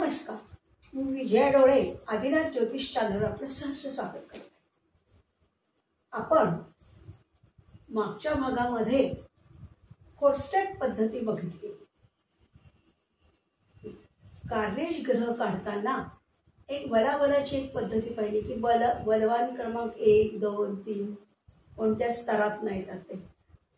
नमस्कार, मी विजया डोळे आदिनाथ ज्योतिष चॅनलवर आपलं सहर्ष स्वागत करते. आपण मागच्या भागामध्ये 4 स्टेप पद्धती बघितली. कार्य ग्रह काढताना एक बलाबलाची एक पद्धती पाहिली की बलवान क्रमांक 1, 2, 3 कोणत्या स्तरात नाही येतात ते.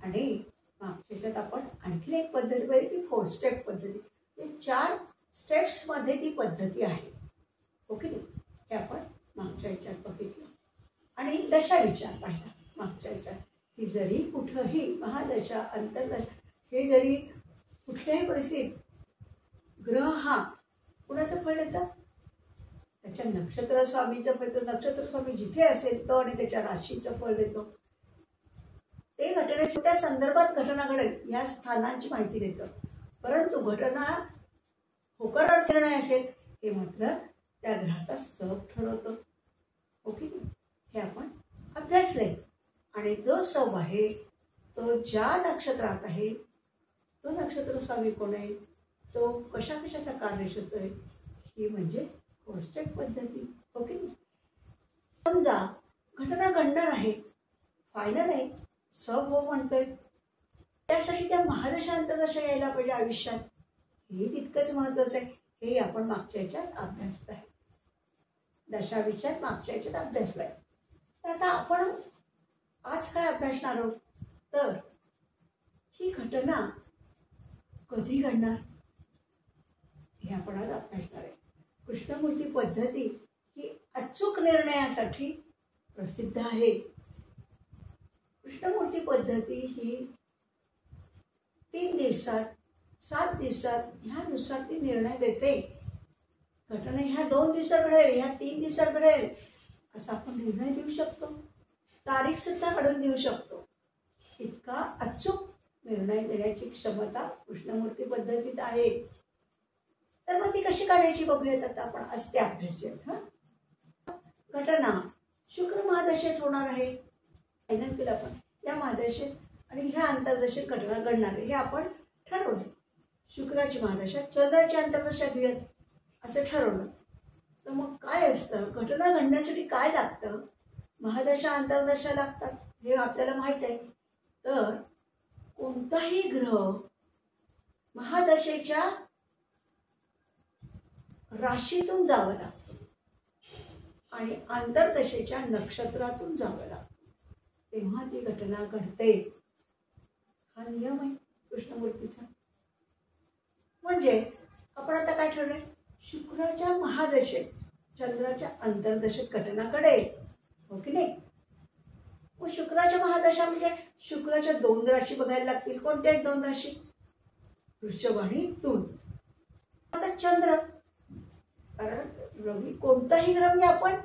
आणि मागच्यात आपण आणखी एक पद्धती पाहिली की 4 स्टेप पद्धती. हे 4 स्टेप्समध्ये ती पद्धती आहे. ओके, हे आपण मागच्या याच्यात बघितलं. आणि दशा विचार पाहिला मागच्या याच्यात की जरी कुठंही महादशा अंतर्दशा हे जरी कुठल्याही परिस्थितीत ग्रह हा कुणाचं फळ देतात, त्याच्या नक्षत्र स्वामीचं फळ देतो. नक्षत्र स्वामी जिथे असेल तो आणि त्याच्या राशीचं फळ देतो. ते घटनेच्या त्या संदर्भात घटना घडेल या स्थानांची माहिती देतं. परंतु घटना होकारार्थ निर्णय असेल हे मात्र त्या ग्रहाचा सब ठरवतो. ओके, हे आपण अभ्यासले. आणि जो सब आहे तो ज्या नक्षत्रात आहे तो नक्षत्र स्वामी कोण आहे, तो कशा कशाचा कार्य शोधतोय, ही म्हणजे 4 स्टेप पद्धती. ओके, समजा घटना घडणार आहे, फायनल आहे, सब हो म्हणतोय, त्यासाठी त्या महादशा अंतर्दशा यायला पाहिजे आयुष्यात. हे तितकंच महत्त्वाचं आहे. हे आपण मागच्या याच्यात अभ्यासत आहे. दशा विचार मागच्या याच्यात अभ्यासलाय. तर आता आपण आज काय अभ्यासणार आहोत, तर ही घटना कधी घडणार हे आपण आज अभ्यासणार आहे. कृष्णमूर्ती पद्धती ही अचूक निर्णयासाठी प्रसिद्ध आहे. कृष्णमूर्ती पद्धती ही 3 दिवसात 7 दिवसात ह्यानुसार ती निर्णय देते. घटना ह्या 2 दिवसात घडेल, ह्या 3 दिवसात घडेल असा आपण निर्णय देऊ शकतो. तारीख सुद्धा काढून देऊ शकतो. इतका अचूक निर्णय देण्याची क्षमता कृष्णमूर्ती पद्धतीत आहे. तर मग ती कशी काढायची बघूयात आता आपण. आज ते अभ्यासूयात. घटना शुक्र महादशेत होणार आहे. फायनल केलं आपण या महादशेत आणि ह्या अंतर्दशेत घटना घडणार आहे हे आपण ठरवलं. शुक्राची महादशा चंद्राची अंतर्दशा घेऊयात असं ठरवलं. तर मग काय असतं, घटना घडण्यासाठी काय लागतं, महादशा अंतर्दशा लागतात हे आपल्याला माहीत आहे. तर कोणताही ग्रह महादशेच्या राशीतून जावं लागतं आणि अंतर्दशेच्या नक्षत्रातून जावं लागतं, तेव्हा ती घटना घडते. हा नियम आहे कृष्णमूर्तीचा. म्हणजे आपण आता काय ठरवलंय, शुक्राच्या महादशेत चंद्राच्या अंतर्दशेत घटना घडेल. हो की नाही. मग शुक्राच्या महादशा म्हणजे शुक्राच्या 2 राशी बघायला लागतील. कोणत्या 2 राशी, वृषभ आणि तुळ. आता चंद्र, कारण रवी कोणताही ग्रह म्हणजे आपण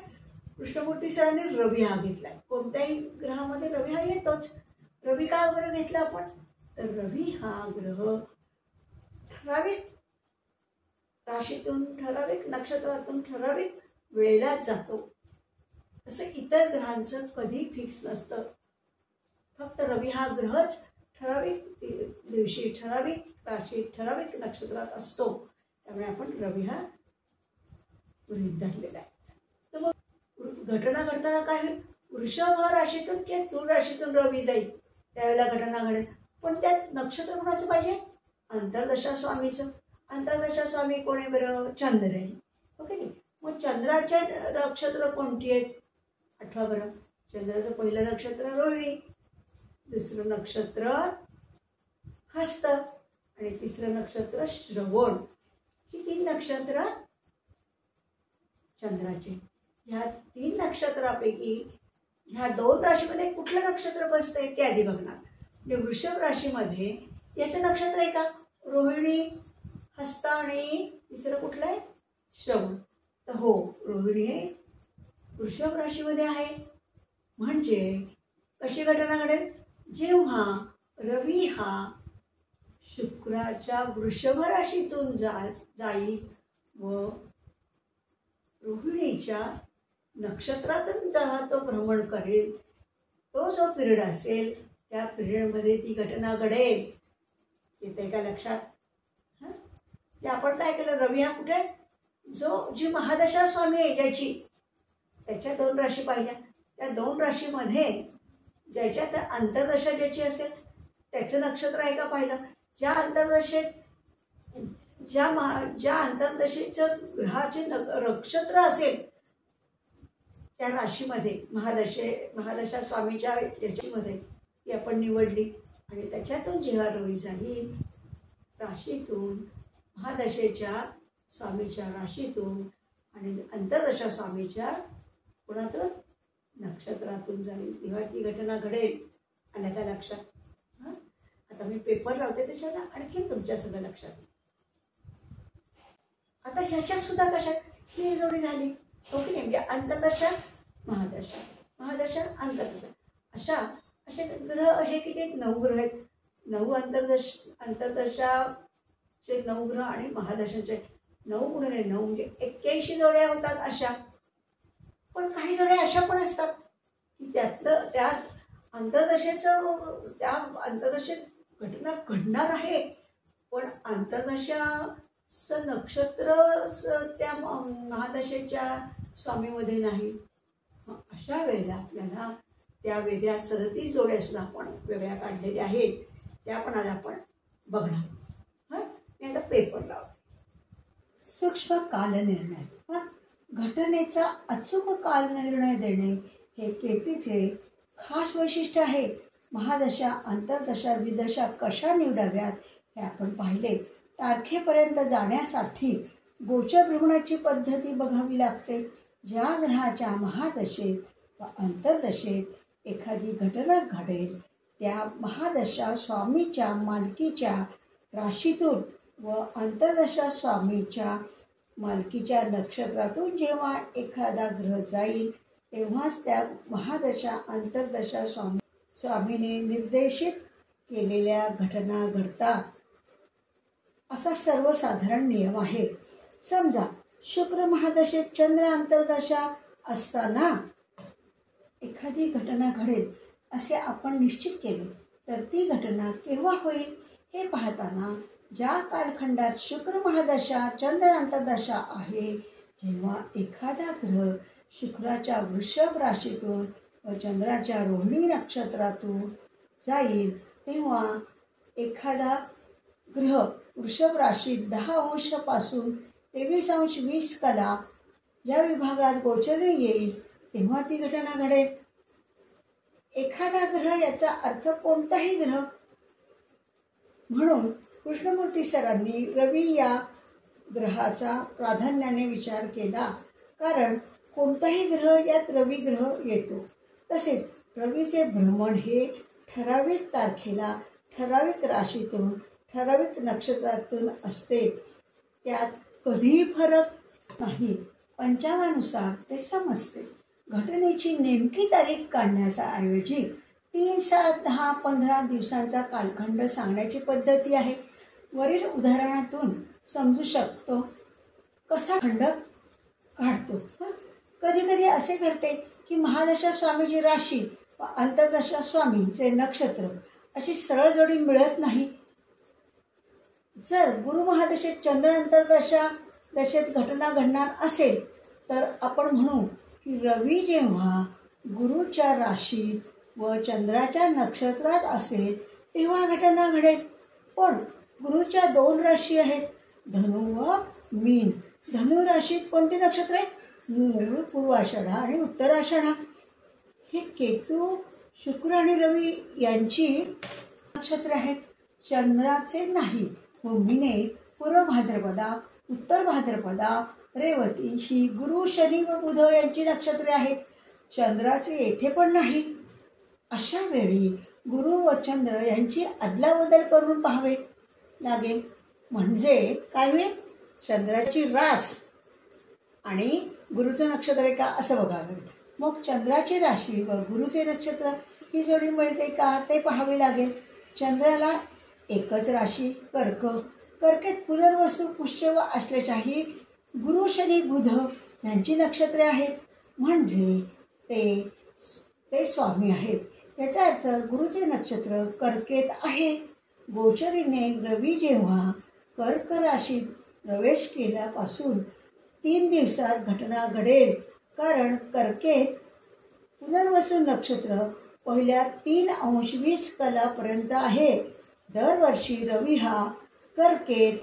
कृष्णमूर्ती सरांनी रवी हा घेतलाय. कोणत्याही ग्रहामध्ये रवी हा येतोच. रवी का बरं घेतला आपण, तर रवी हा ग्रह ठराविक राशीतून ठराविक नक्षत्रातून ठराविक वेळेला जातो. तसं इतर ग्रहांचं कधी फिक्स नसतं. फक्त रवी हा ग्रहच ठराविक दिवशी ठराविक राशीत ठराविक नक्षत्रात असतो. त्यामुळे आपण रवी हा गृहीत धरलेला आहे. तर मग घटना घडताना काय होईल, वृषभ राशीतून किंवा तुळ राशीतून रवी जाईल त्यावेळेला घटना घडेल. पण त्यात नक्षत्र कोणाचं पाहिजे, अंतर्दशा स्वामीचं. अंतर्दशा स्वामी कोण आहे बरं, चंद्र आहे. ओके, मग चंद्राच्या नक्षत्र कोणती आहेत, आठवा बरं. चंद्राचं पहिलं नक्षत्र रोहिणी, दुसरं नक्षत्र हस्त आणि तिसरं नक्षत्र श्रवण. ही 3 नक्षत्र चंद्राचे. ह्या 3 नक्षत्रापैकी ह्या 2 राशीमध्ये कुठलं नक्षत्र बसतंय ते आधी बघणार. म्हणजे वृषभ राशीमध्ये याचं नक्षत्र आहे का, रोहिणी, हस्त आणि तिसरं कुठलं आहे, श्रवण. तर हो, रोहिणी हे वृषभ राशीमध्ये आहे. म्हणजे कशी घटना घडेल, जेव्हा रवी हा शुक्राच्या वृषभ राशीतून जाईल व रोहिणीच्या नक्षत्रातून जेव्हा तो भ्रमण करेल, तो जो पिरियड असेल त्या पिरियडमध्ये ती घटना घडेल. येते का लक्षात. ते आपण काय केलं, रवी हा कुठे जी महादशा स्वामी आहे ज्याची, त्याच्या 2 राशी पाहिल्या. त्या 2 राशीमध्ये ज्याच्यात अंतर्दशा ज्याची असेल त्याचं नक्षत्र आहे का पाहिलं. ज्या अंतर्दशेत ज्या अंतर्दशेचं ग्रहाचे नक्षत्र असेल त्या राशीमध्ये महादशा स्वामीच्या याच्यामध्ये ती आपण निवडली आणि त्याच्यातून जेव्हा रवी जाईल राशीतून, महादशेच्या स्वामीच्या राशीतून आणि अंतर्दशा स्वामीच्या कोणातून नक्षत्रातून जाईल, तेव्हा ती घटना घडेल. आल्या का लक्षात? हां, आता मी पेपर लावते त्याच्याला आणखी तुमच्या सगळं लक्षात. आता ह्याच्यात सुद्धा कशात ही जोडी झाली हो की नाही. म्हणजे अंतर्दशा महादशा, महादशा अंतर्दशा, असे ग्रह हे किती आहेत? 9 ग्रह आहेत. 9 अंतर्दशाचे 9 ग्रह आणि महादशाचे 9 गुणिले 9 म्हणजे 81 जोड्या होतात अशा. पण काही जोड्या अशा पण असतात की त्यात अंतर्दशेत घटना घडणार आहे पण अंतर्दशाचं नक्षत्र त्या महादशेच्या स्वामीमध्ये नाही. अशा वेळेला आपल्याला त्या वेगळ्या 37 जोड्या सुद्धा आपण वेगळ्या काढलेल्या आहेत, त्या पण आज आपण बघणार. हां, मी आता पेपर लावते. सूक्ष्म कालनिर्णय. घटनेचा अचूक कालनिर्णय देणे हे केपीचे खास वैशिष्ट्य आहे. महादशा, अंतर्दशा, विदशा कशा निवडाव्यात हे आपण पाहिले. तारखेपर्यंत जाण्यासाठी गोचर ग्रहणाची पद्धती बघावी लागते. ज्या ग्रहाच्या महादशेत व अंतर्दशेत एखादी घटना घडेल त्या महादशा स्वामीच्या मालकीच्या राशीतून व अंतर्दशा स्वामीच्या मालकीच्या नक्षत्रातून जेव्हा एखादा ग्रह जाईल तेव्हाच त्या महादशा अंतर्दशा स्वामीने निर्देशित केलेल्या घटना घडतात असा सर्वसाधारण नियम आहे. समजा शुक्र महादशेत चंद्र अंतर्दशा असताना एखादी घटना घडेल असे आपण निश्चित केले तर ती घटना केव्हा होईल हे पाहताना ज्या कालखंडात शुक्र महादशा चंद्र अंतर्दशा आहे जेव्हा एखादा ग्रह शुक्राच्या वृषभ राशीतून व चंद्राच्या रोहिणी नक्षत्रातून जाईल तेव्हा एखादा ग्रह वृषभ राशीत 10 अंशापासून 23 अंश 20 कला या विभागात गोचरी येईल तेव्हा ती घटना घडेल. एखादा ग्रह याचा अर्थ कोणताही ग्रह. म्हणून कृष्णमूर्ती सरांनी रवी या ग्रहाचा प्राधान्याने विचार केला कारण कोणताही ग्रह यात रवी ग्रह येतो. तसेच रवीचे भ्रमण हे ठराविक तारखेला ठराविक राशीतून ठराविक नक्षत्रातून असते. त्यात कधीही फरक नाही. पंचांगानुसार ते समजते. घटनेची नेमकी तारीख काढण्याऐवजी 3, 7, 10, 15 दिवसांचा कालखंड सांगण्याची पद्धती आहे. वरील उदाहरणातून समजू शकतो कसा खंड काढतो. कधी कधी असे घडते की महादशा स्वामीची राशी व अंतर्दशा स्वामीचे नक्षत्र अशी सरळ जोडी मिळत नाही. जर गुरु महादशेत चंद्र अंतर्दशा दशेत घटना घडणार असेल तर आपण म्हणू की रवी जेव्हा गुरुच्या राशीत व चंद्राच्या नक्षत्रात असेल तेव्हा घटना घडेल. पण गुरुच्या 2 राशी आहेत धनु व मीन. धनु राशीत कोणती नक्षत्र आहे? मूळ, पूर्वाषाढा आणि उत्तराषाढा. हे केतू, शुक्र आणि रवी यांची नक्षत्रे आहेत. चंद्राचे नाही. भूमीने पूर्व भाद्रपदा, उत्तर भाद्रपदा, रेवती ही गुरु, शनी व बुध यांची नक्षत्रे आहेत. चंद्राचे येथे पण नाही. अशा वेळी गुरु व चंद्र यांची अदलाबदल करून पाहावे लागेल. म्हणजे काय होईल? चंद्राची रास आणि गुरुचं नक्षत्र आहे का असं बघावं लागेल. मग चंद्राची राशी व गुरुचे नक्षत्र ही जोडी मिळते का ते पाहावे लागेल. चंद्राला एकच राशी कर्क. कर्केत पुनर्वसू, पुष्य व आश्लेषा ही गुरु, शनी, बुध यांची नक्षत्रे आहेत. म्हणजे ते स्वामी आहेत. याचा अर्थ गुरुचे नक्षत्र कर्केत आहे. गोचरीने रवी जेव्हा कर्क राशीत प्रवेश केल्यापासून 3 दिवसात घटना घडेल. कारण कर्केत पुनर्वसू नक्षत्र पहिल्या 3° कलापर्यंत आहे. दरवर्षी रवी हा कर्केत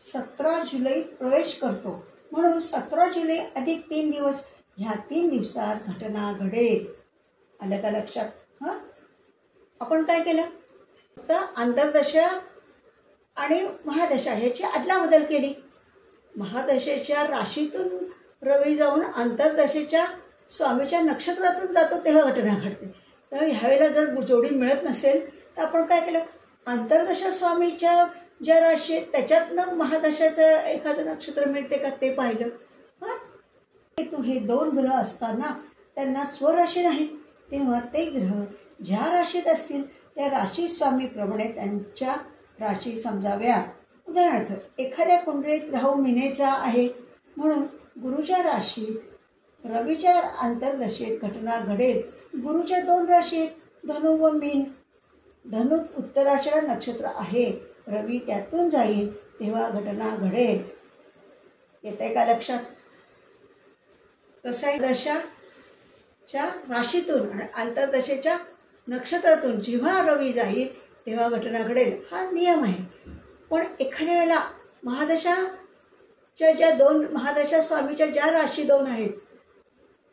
17 जुलैत प्रवेश करतो. म्हणून 17 जुलै अधिक 3 दिवस, ह्या 3 दिवसात घटना घडेल. आलं का लक्षात? हां, आपण काय केलं? फक्त अंतर्दशा आणि महादशा ह्याची अदलाबदल केली. महादशेच्या राशीतून रवी जाऊन अंतर्दशेच्या स्वामीच्या नक्षत्रातून जातो तेव्हा घटना घडते. तर ह्यावेळेला जर जोडी मिळत नसेल तर आपण काय केलं? अंतर्दशा स्वामीच्या ज्या राशी आहेत त्याच्यातनं महादशाचं एखादं नक्षत्र मिळते का ते पाहिलं. हां, हे 2 ग्रह असताना त्यांना स्वराशी नाहीत, तेव्हा ते ग्रह ज्या राशीत असतील त्या राशी स्वामीप्रमाणे त्यांच्या राशी समजाव्या. उदाहरणार्थ एखाद्या कुंडलीत राहू मीनेचा आहे म्हणून गुरुच्या राशीत रवीच्या अंतर्दशेत घटना घडेल. गुरुच्या 2 राशी धनु व मीन. धनुत उत्तराषाढ नक्षत्र आहे, रवी त्यातून जाईल तेव्हा घटना घडेल. येते का लक्षात? कसं आहे? दशाच्या राशीतून आणि अंतर्दशेच्या नक्षत्रातून जेव्हा रवी जाईल तेव्हा घटना घडेल, हा नियम आहे. पण एखाद्या वेळेला महादशाच्या ज्या 2 महादशा स्वामीच्या ज्या राशी 2 आहेत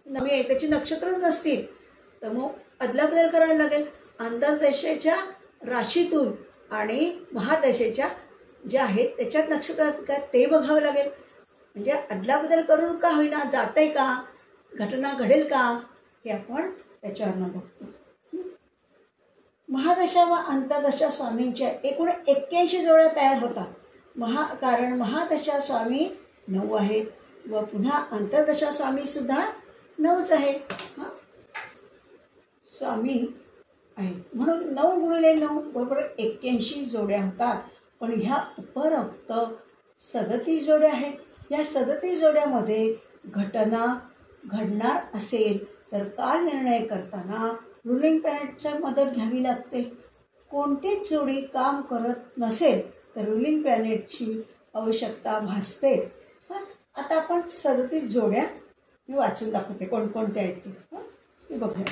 नवी आहे त्याची नक्षत्रच नसतील तर मग अदलाबदल करायला लागेल. अंतर्दशेच्या राशीतून आणि महादशेच्या ज्या आहेत त्याच्यात नक्षत्रात का ते बघावं लागेल. म्हणजे अदलाबदल करून का होईना जात आहे का, घटना घडेल का, हे आपण त्याच्यावरनं बघतो. महादशा व अंतर्दशा स्वामींच्या एकूण 81 जोड्या तयार होतात. कारण महादशा स्वामी 9 आहेत व पुन्हा अंतर्दशा स्वामीसुद्धा 9च आहे. हां, स्वामी आहेत म्हणून 9 × 9 बरोबर 81 जोड्या होतात. पण ह्या उपरोक्त 37 जोड्या आहेत. या 37 जोड्यामध्ये घटना घडणार असेल तर काल निर्णय करताना रुलिंग प्लॅनेटची मदत घ्यावी लागते. कोणतीच जोडी काम करत नसेल तर रुलिंग प्लॅनेटची आवश्यकता भासते. आता आपण 37 जोड्या मी वाचून दाखवते कोणकोणत्या आहेत ते बघूया.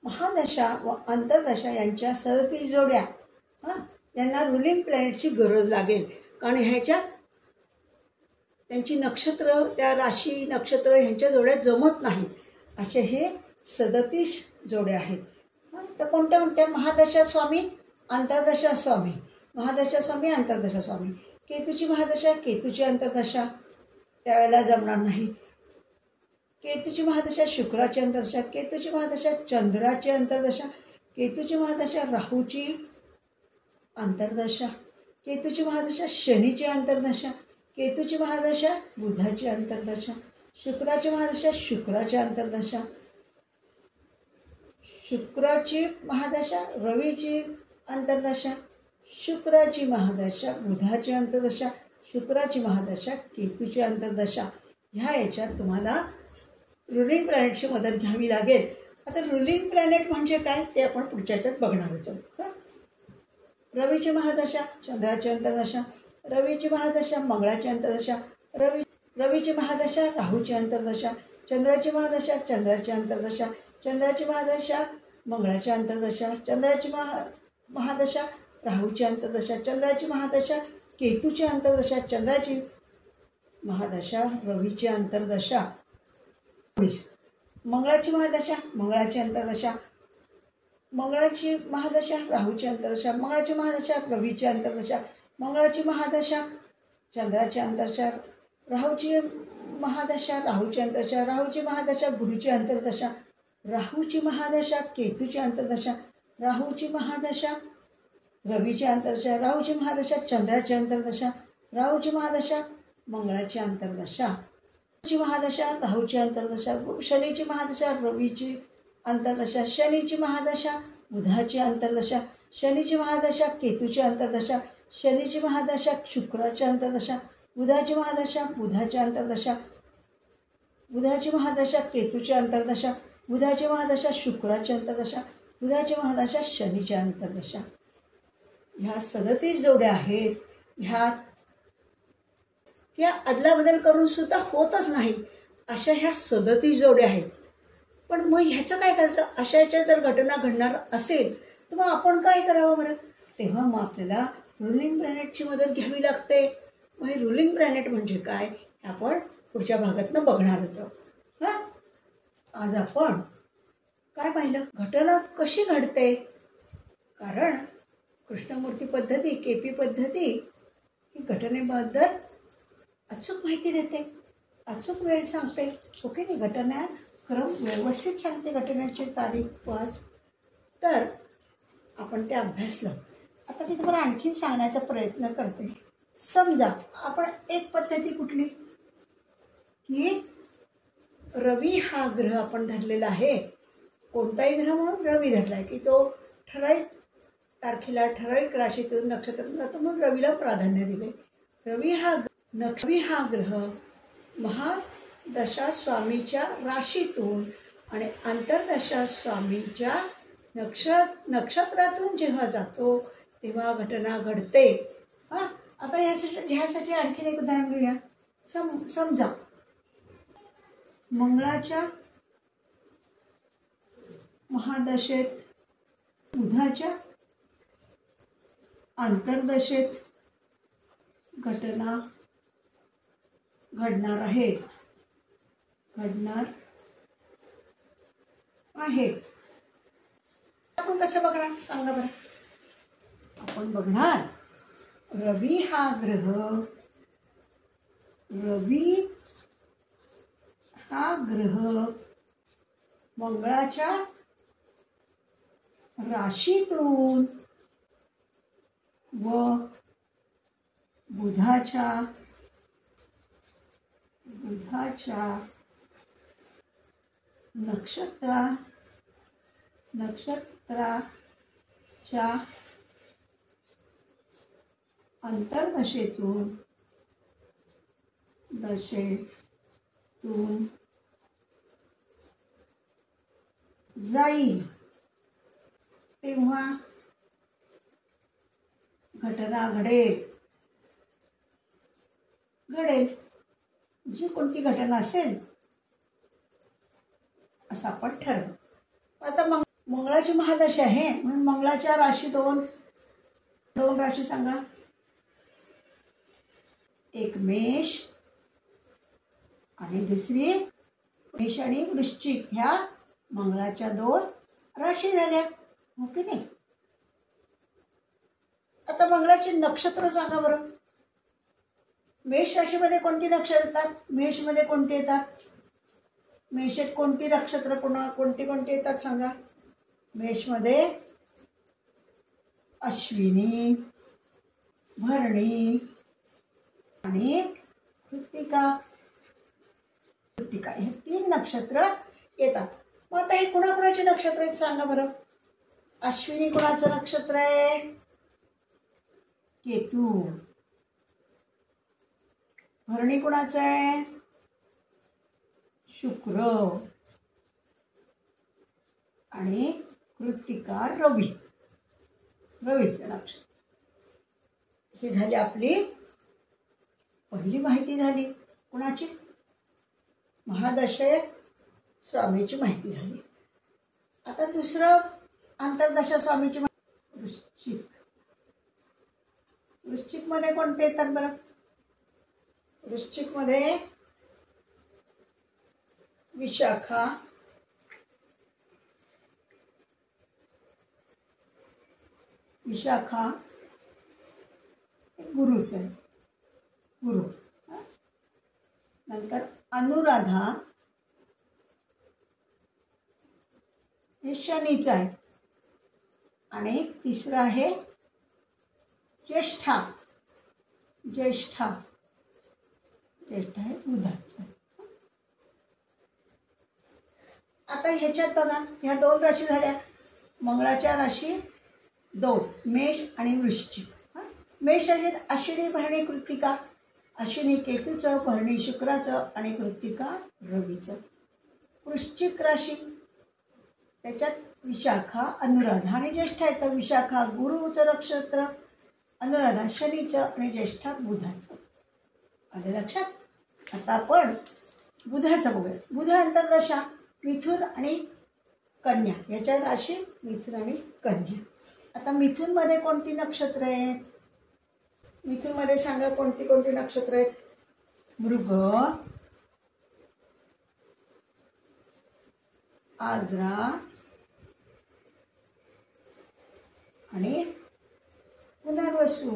महादशा व अंतर्दशा यांच्या 37 जोड्या. यांना रुलिंग प्लॅनेटची गरज लागेल कारण ह्याच्यात त्यांची नक्षत्र, त्या राशी नक्षत्र ह्यांच्या जोड्या जमत नाहीत. असे हे 37 जोड्या आहेत. तर कोणत्या कोणत्या? महादशा स्वामी, अंतर्दशा स्वामी, महादशा स्वामी, अंतर्दशा स्वामी. केतूची महादशा, केतूची अंतर्दशा त्यावेळेला जमणार नाही. केतूची महादशा, शुक्राची अंतर्दशा, केतूची महादशा, चंद्राची अंतर्दशा, केतूची महादशा, राहूची अंतर्दशा, केतूची महादशा, शनीची अंतर्दशा, केतूची महादशा, बुधाची अंतर्दशा, शुक्राची महादशा, शुक्राची अंतर्दशा, शुक्राची महादशा, रवीची अंतर्दशा, शुक्राची महादशा, बुधाची अंतर्दशा, शुक्राची महादशा, केतूची अंतर्दशा. ह्या याच्यात तुम्हाला रुलिंग प्लॅनेटची मदत घ्यावी लागेल. आता रुलिंग प्लॅनेट म्हणजे काय ते आपण पुढच्या याच्यात बघणारच आहोत. रवीची महादशा, चंद्राची अंतर्दशा, रवीची महादशा, मंगळाची अंतर्दशा, रवीची महादशा, राहूची अंतर्दशा, चंद्राची महादशा, चंद्राची अंतर्दशा, चंद्राची महादशा, मंगळाची अंतर्दशा, चंद्राची महादशा, राहूची अंतर्दशा, चंद्राची महादशा, केतूची अंतर्दशा, चंद्राची महादशा, रवीची अंतर्दशा. मंगळाची महादशा, मंगळाची अंतर्दशा, मंगळाची महादशा, राहूची अंतर्दशा, मंगळाची महादशा, रवीची अंतर्दशा, मंगळाची महादशा, चंद्राची अंतर्दशा, राहूची महादशा, राहूची अंतर्दशा, राहूची महादशा, गुरुची अंतर्दशा, राहूची महादशा, केतूची अंतर्दशा, राहूची महादशा, रवीची अंतर्दशा, राहूची महादशा, चंद्राची अंतर्दशा, राहूची महादशा, मंगळाची अंतर्दशा, ची महादशा, राहूची अंतर्दशा, शनीची महादशा, रवीची अंतर्दशा, शनीची महादशा, बुधाची अंतर्दशा, शनीची महादशा, केतूची अंतर्दशा, शनीची महादशा, शुक्राची अंतर्दशा, बुधाची महादशा, बुधाची अंतर्दशा, बुधाची महादशा, केतूची अंतर्दशा, बुधाची महादशा, शुक्राची अंतर्दशा, बुधाची महादशा, शनीची किंवा अदलाबदल करून सुद्धा होतच नाही अशा ह्या 37 जोड्या आहेत. पण मग ह्याचं काय करायचं? अशा ह्याच्या जर घटना घडणार असेल तर मग आपण काय करावं बरं? तेव्हा मग आपल्याला रुलिंग प्लॅनेटची मदत घ्यावी लागते. मग हे रुलिंग प्लॅनेट म्हणजे काय हे आपण पुढच्या भागातनं बघणारच आहोत. हां, आज आपण काय पाहिलं? घटना कशी घडते. कारण कृष्णमूर्ती पद्धती, केपी पद्धती ही घटनेबद्दल अचूक माहिती देते, अचूक वेळ सांगते. ओके नाही, घटना क्रम व्यवस्थित सांगते, घटनेची तारीख वाच. तर आपण ते अभ्यासलं. आता मी तुम्हाला आणखीन सांगण्याचा प्रयत्न करते. समजा आपण एक पद्धती कुठली की रवी हा ग्रह आपण धरलेला आहे. कोणताही ग्रह म्हणून रवी धरला आहे की तो ठराविक तारखेला ठराविक राशीतून नक्षत्रातून जातो, म्हणून रवीला प्राधान्य दिले. रवी हा ग्रह महादशा स्वामीच्या राशीतून आणि आंतरदशा स्वामीच्या नक्षत्रातून जेव्हा जातो तेव्हा घटना घडते. हां, आता ह्यासाठी आणखीन एक उदाहरण घेऊया. समजा मंगळाच्या महादशेत बुधाच्या आंतरदशेत घटना घडणार आहे. आपण कसं बघणार सांगा बरं? आपण बघणार रवी हा ग्रह मंगळाच्या राशीतून व बुधाच्या नक्षत्राच्या अंतर्दशेतून जाईल तेव्हा घटना घडेल. जी कोणती घटना असेल असं आपण ठरवू. आता मंगळाची महादशा आहे म्हणून मंगळाच्या राशी दोन राशी सांगा. एक मेष आणि दुसरी मेष आणि वृश्चिक ह्या मंगळाच्या 2 राशी झाल्या. हो की नाही? आता मंगळाचे नक्षत्र सांगा बरं. मेष राशीमध्ये कोणती नक्षत्र येतात? मेषमध्ये कोणती येतात? मेषात कोणती नक्षत्र कोणती येतात सांगा? मेषमध्ये अश्विनी, भरणी आणि कृत्तिका हे 3 नक्षत्र येतात. मग आता हे कुणाकुणाचे नक्षत्र आहेत सांगा बरं? अश्विनी कुणाचं नक्षत्र आहे? केतू. भरणी कुणाचं आहे? शुक्र. आणि कृत्तिका रवीचं नक्षत्र. ही झाली आपली पहिली माहिती झाली. कुणाची? महादशे स्वामीची माहिती झाली. आता दुसरं आंतरदशा स्वामीची वृश्चिक मध्ये कोणते येतात बरं? वृश्चिक मध्ये विशाखा, गुरुच आहे. गुरु. नंतर अनुराधा हे शनीचं आहे. आणि तिसरं आहे ज्येष्ठा आहे बुधाचं. आता ह्याच्यात बघा, ह्या 2 राशी झाल्या. मंगळाच्या राशी 2 मेष आणि वृश्चिक. मेष राशीत अश्विनी, भरणी, कृत्तिका. अश्विनी केतूचं, भरणी शुक्राचं आणि कृत्तिका रवीचं. वृश्चिक राशी त्याच्यात विशाखा, अनुराधा आणि ज्येष्ठा येतं. विशाखा गुरुचं नक्षत्र, अनुराधा शनीचं आणि ज्येष्ठा बुधाचं. आलं लक्षात? आता आपण बुधाचं बघूया. बुध अंतर्दशा मिथुन आणि कन्या, याच्या राशी मिथुन आणि कन्या. आता मिथुनमध्ये कोणती नक्षत्र आहेत? मिथुनमध्ये सांगा कोणती कोणती नक्षत्र आहेत? मृग, आर्द्रा आणि पुनर्वसू.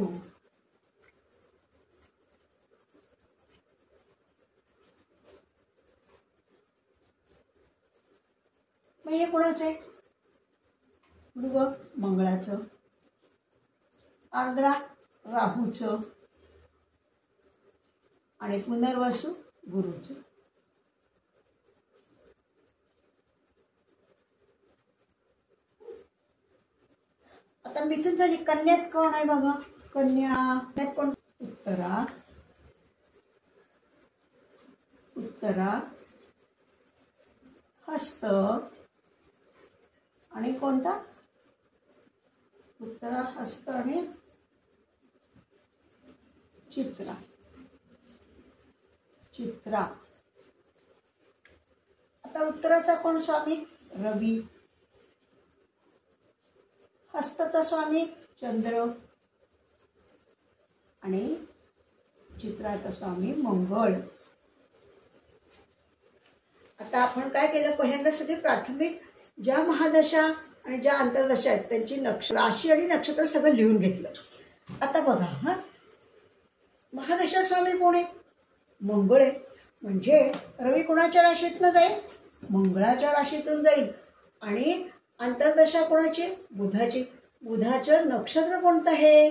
मग हे कोणाचं आहे? मृग मंगळाचं, आर्द्रा राहूचं आणि पुनर्वसू गुरुचं. आता मिथुन झाली. कन्यात कोण आहे बघा? कन्यात कोण? उत्तरा, उत्तरा, हस्त आणि कोणता? उत्तरा, हस्त आणि चित्रा. चित्रा. आता उत्तराचा कोण स्वामी? रवी. हस्ताचा स्वामी चंद्र आणि चित्राचा स्वामी मंगळ. आता आपण काय केलं? पहिल्यांदा सगळे प्राथमिक ज्या महादशा आणि ज्या अंतर्दशा आहेत त्यांची राशी आणि नक्षत्र सगळं लिहून घेतलं. आता बघा, हा महादशा स्वामी कोण आहे? मंगळ आहे. म्हणजे रवी कोणाच्या राशीतून जाईल? मंगळाच्या राशीतून जाईल. आणि अंतर्दशा कोणाची? बुधाची. बुधाचं नक्षत्र कोणतं आहे?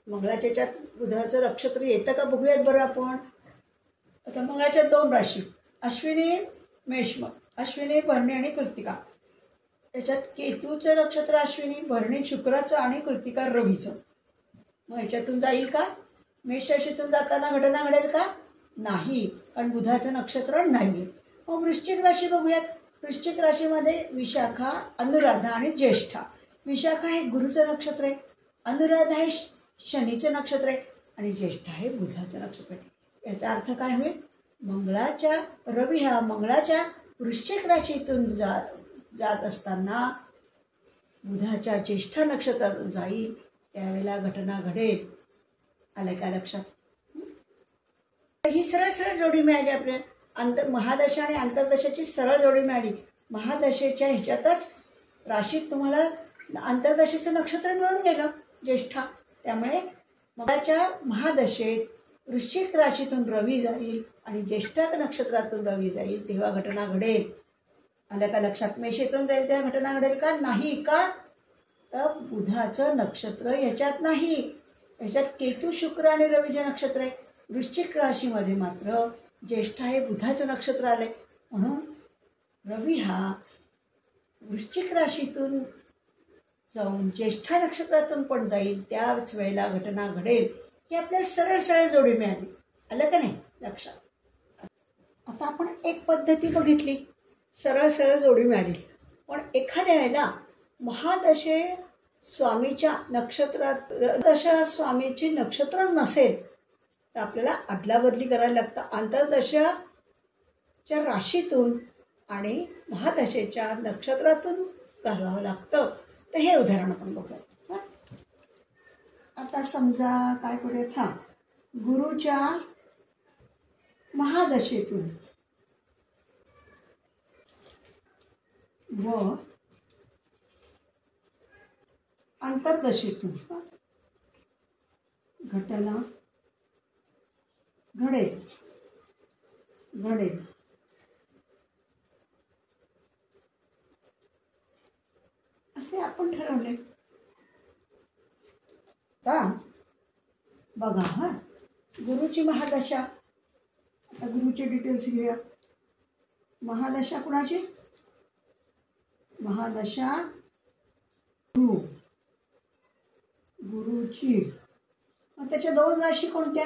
मंगळाच्या याच्यात बुधाचं नक्षत्र येतं का बघूयात बरं आपण. आता मंगळाच्या 2 राशी, अश्विनी मेषम, अश्विनी भरणी आणि कृत्तिका. त्याच्यात केतूचं नक्षत्र अश्विनी, भरणी शुक्राचं आणि कृत्तिका रवीचं. मग ह्याच्यातून जाईल का? मेष राशीतून जाताना घटना घडेल का? नाही, कारण बुधाचं नक्षत्र नाही. मग वृश्चिक राशी बघूयात. वृश्चिक राशीमध्ये विशाखा, अनुराधा आणि ज्येष्ठा. विशाखा हे गुरुचं नक्षत्र आहे, अनुराधा हे शनीचं नक्षत्र आहे आणि ज्येष्ठा हे बुधाचं नक्षत्र आहे. याचा अर्थ काय होईल? मंगळाच्या रवी हा मंगळाच्या वृश्चिक राशीतून जात असताना बुधाच्या ज्येष्ठा नक्षत्रातून जाईल. त्यावेळेला घटना घडेल. आलं का लक्षात? ही सरळ सरळ जोडी मिळाली आपल्याला. महादशा आणि अंतर्दशाची सरळ जोडी मिळाली. महादशेच्या ह्याच्यातच राशीत तुम्हाला अंतर्दशेचं नक्षत्र मिळून गेलं ज्येष्ठा. त्यामुळे मंगळाच्या महादशेत वृश्चिक राशीतून रवी जाईल आणि ज्येष्ठा नक्षत्रातून रवी जाईल, तेव्हा घटना घडेल. आलं का लक्षात? मेषेतून जाईल तेव्हा घटना घडेल का? नाही. का? तर बुधाचं नक्षत्र ह्याच्यात नाही. ह्याच्यात केतू, शुक्र आणि रवीचं नक्षत्र आहे. वृश्चिक राशीमध्ये मात्र ज्येष्ठा हे बुधाचं नक्षत्र आलंय. म्हणून रवी हा वृश्चिक राशीतून जाऊन ज्येष्ठा नक्षत्रातून पण जाईल, त्याच वेळेला घटना घडेल. ही आपल्याला सरळ सरळ जोडी मिळाली. आलं का नाही लक्षात? आता आपण एक पद्धती बघितली, सरळ सरळ जोडी मिळाली. पण एखाद्या वेळेला महादशे स्वामीच्या नक्षत्रात दशा स्वामीची नक्षत्रच नसेल तर आपल्याला अदलाबदली करायला लागतं. अंतर्दशाच्या राशीतून आणि महादशेच्या नक्षत्रातून करावं लागतं. तर हे उदाहरण आपण बघूया. आता समजा काय करूयात, गुरुच्या महादशेतून व अंतर्दशेतून घटना घडेल असे आपण ठरवले का? बघा, गुरुची महादशा. आता गुरुचे डिटेल्स घेऊया. महादशा कुणाची? महादशा गुरुची. मग त्याच्या 2 राशी कोणत्या?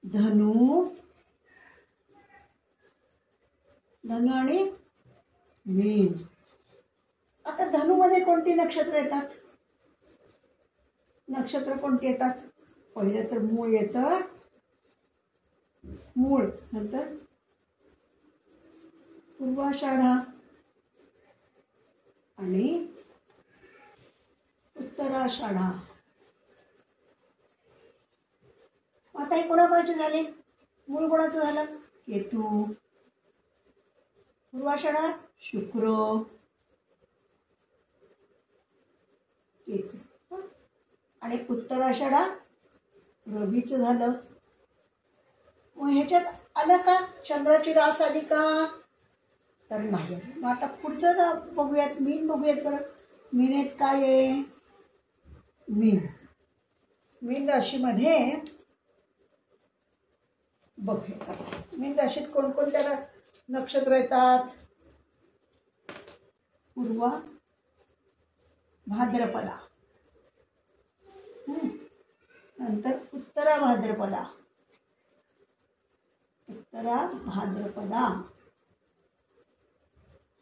धनु आणि मीन. आता धनुमध्ये कोणती नक्षत्र येतात? नक्षत्र कोणती येतात? पहिलं तर मूळ येतं, मूळ, नंतर पूर्वाषाढा आणि उत्तराषाढा. आता हे कोणाकोणाचे झाले? मूळ कोणाचं झालं? केतू. पूर्वाषाढा शुक्र, केतू. आणि उत्तराषाढा रवीचं झालं. मग ह्याच्यात आलं का चंद्राची रास आली का? तर नाही. मग आता पुढचं बघूयात, मीन बघूयात बरं. मीनेत काय आहे? मीन राशीमध्ये बघूया. मीन राशीत कोणकोणत्या नक्षत्र येतात? पूर्वा भाद्रपदा, नंतर उत्तरा भाद्रपदा,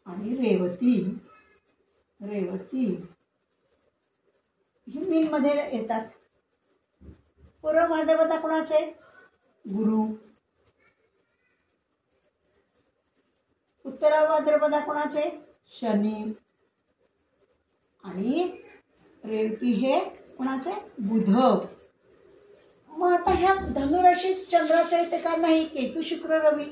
आणि रेवती. ही मीनमध्ये येतात. पूर्व भाद्रपदा कोणाचे? गुरु. उत्तरा भाद्रपदा कोणाचे? शनी. आणि रेवती हे कोणाचे? बुध. मग आता ह्या धनुराशीत चंद्राचं येते का? नाही. केतू शुक्र रवी.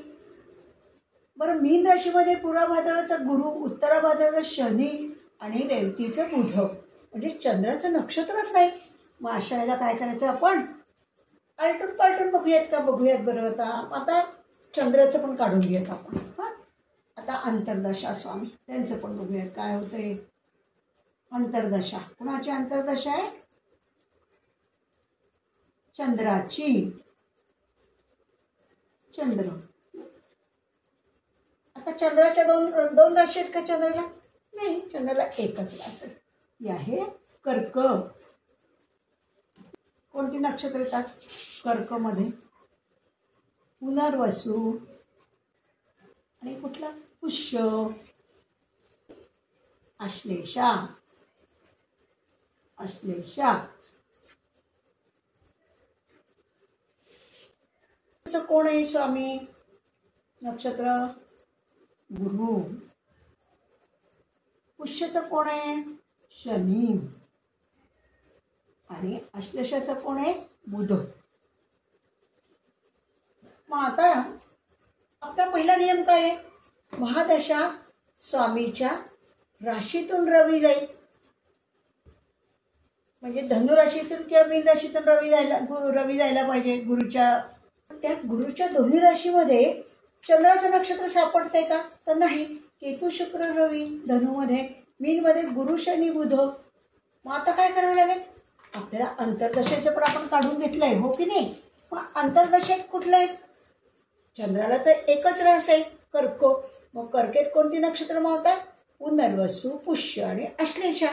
बरं, मीन राशीमध्ये पूर्व भाद्रपदाचा गुरु, उत्तरा भाद्रपदाचा शनी आणि रेवतीचं बुध, म्हणजे चंद्राचं नक्षत्रच नाही. मग अशा वेळेला काय करायचं? आपण आलटून पालटून बघूयात का? बघूयात बरं. आता चंद्राचं पण काढून घेऊयात आपण. आता अंतर्दशा स्वामी त्यांचं पण बघूयात काय होतंय. अंतर्दशा कुणाची अंतर्दशा आहे? चंद्राची. चंद्र. आता चंद्राच्या दोन राशी आहेत का चंद्राला? नाही, चंद्राला एकच रास आहे. ही आहे कर्क. कोणती नक्षत्र येतात कर्कमध्ये? पुनर्वसू आणि कुठला? पुष्य, आश्लेषा. कोण आहे स्वामी नक्षत्र? गुरु. पुष्यचं कोण आहे? शनी. आणि आश्लेषाचं कोण आहे? बुध. मग आता आपला पहिला नियम काय आहे? महादशा स्वामीच्या राशीतून रवी जाईल. म्हणजे धनुराशीतून किंवा मीन राशीतून रवी जायला पाहिजे गुरुच्या. त्या गुरुच्या दोन्ही राशीमध्ये चंद्राचं नक्षत्र सापडतंय का? तर नाही. केतू शुक्र रवी धनुमध्ये, मीनमध्ये गुरु शनी बुध. मग आता काय करावं लागेल? आपल्याला अंतर्दशेचं पण आपण काढून घेतलंय, हो की नाही? मग अंतर्दशेत कुठलं आहे? चंद्राला तर एकच रास आहे, कर्क. मग कर्केत कोणती नक्षत्र मावतात? पुनर्वसू, पुष्य आणि आश्लेषा,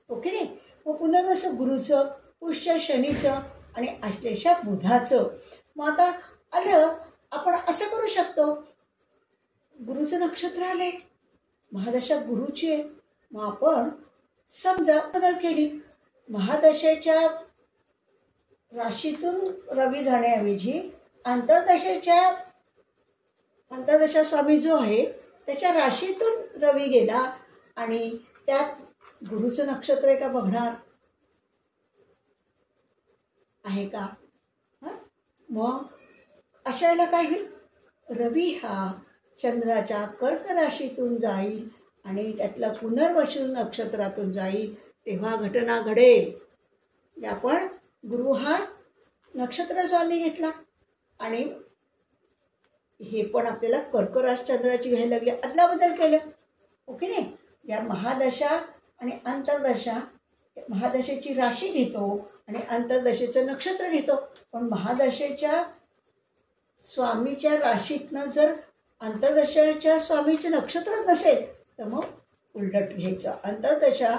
हो की नाही? मग पुनर्वसू गुरुचं, पुष्य शनीचं आणि आश्लेषा बुधाचं. मग आता आलं, आपण असं करू शकतो. गुरुचं नक्षत्र आले, महादशा गुरुची आहे. मग आपण समजा बदल केली. महादशेच्या राशीतून रवी जाण्याऐवजी अंतर्दशा स्वामी जो आहे त्याच्या राशीतून रवी गेला आणि त्यात गुरुचं नक्षत्र आहे का बघणार आहे का? मग अशा वेळेला काय होईल? रवी हा चंद्राच्या कर्क राशीतून जाईल आणि त्यातला पुनर्वसू नक्षत्रातून जाईल. तेव्हा घटना घडेल. आपण गुरु हा नक्षत्र स्वामी घेतला आणि हे पण आपल्याला कर्क राशी चंद्राची घ्यायला लागली, अदलाबदल केलं, ओके नाही? या महादशा आणि अंतर्दशा, महादशेची राशी घेतो आणि अंतर्दशेचं नक्षत्र घेतो. पण महादशेच्या स्वामीच्या राशीतनं जर अंतर्दशेच्या स्वामीचं नक्षत्रच नसेल तर मग उलट घ्यायचं. अंतर्दशा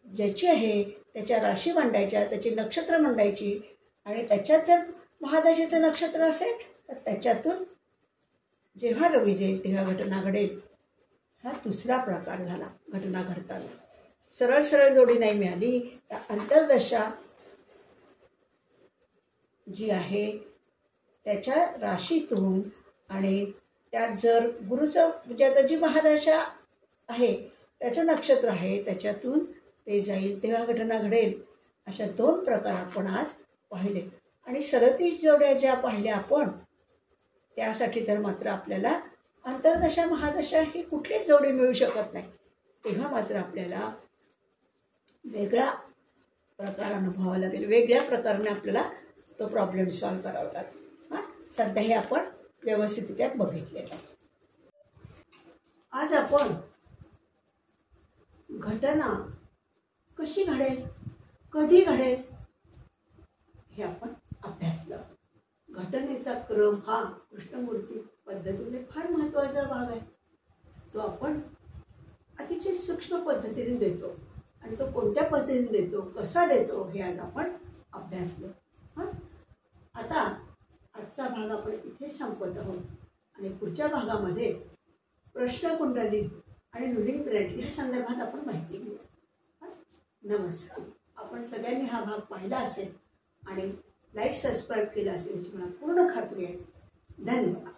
ज्याची आहे त्याच्या राशी मांडायच्या, त्याची नक्षत्र मांडायची आणि त्याच्यात जर महादशेचं नक्षत्र असेल तर त्याच्यातून जेव्हा रवी जाईल तेव्हा घटना घडेल. हा दुसरा प्रकार झाला घटना घडताना. सरळ सरळ जोडी नाही मिळाली. अंतर्दशा जी आहे त्याच्या राशीतून आणि त्यात जर गुरुचं म्हणजे आता जी महादशा आहे त्याचं नक्षत्र आहे त्याच्यातून ते जाईल तेव्हा घटना घडेल. अशा 2 प्रकार आपण आज पाहिले आणि 37 जोड्या ज्या पाहिल्या आपण त्यासाठी तर मात्र आपल्याला अंतर्दशा महादशा ही कुठलीच जोडी मिळू शकत नाही. तेव्हा मात्र आपल्याला वेगळा प्रकार अनुभवावा लागेल, वेगळ्या प्रकाराने आपल्याला तो प्रॉब्लेम सॉल्व करावा लागेल. सध्या हे आपण व्यवस्थितरित्या बघितलेलं आहे. आज आपण घटना कशी घडेल, कधी घडेल हे आपण अभ्यासलं. घटनेचा क्रम हा कृष्णमूर्ती पद्धतीने फार महत्त्वाचा भाग आहे. तो आपण अतिशय सूक्ष्म पद्धतीने देतो आणि तो कोणत्या पद्धतीने देतो, कसा देतो हे आज आपण अभ्यासलं. आता आजचा भाग आपण इथेच संपवत आहोत आणि पुढच्या भागामध्ये प्रश्नकुंडली आणि रुलिंग प्लॅनेट ह्या संदर्भात आपण माहिती घेऊ. नमस्कार. आपण सगळ्यांनी हा भाग पाहिला असेल आणि लाईक सबस्क्राईब केला असेल याची मला पूर्ण खात्री आहे. धन्यवाद.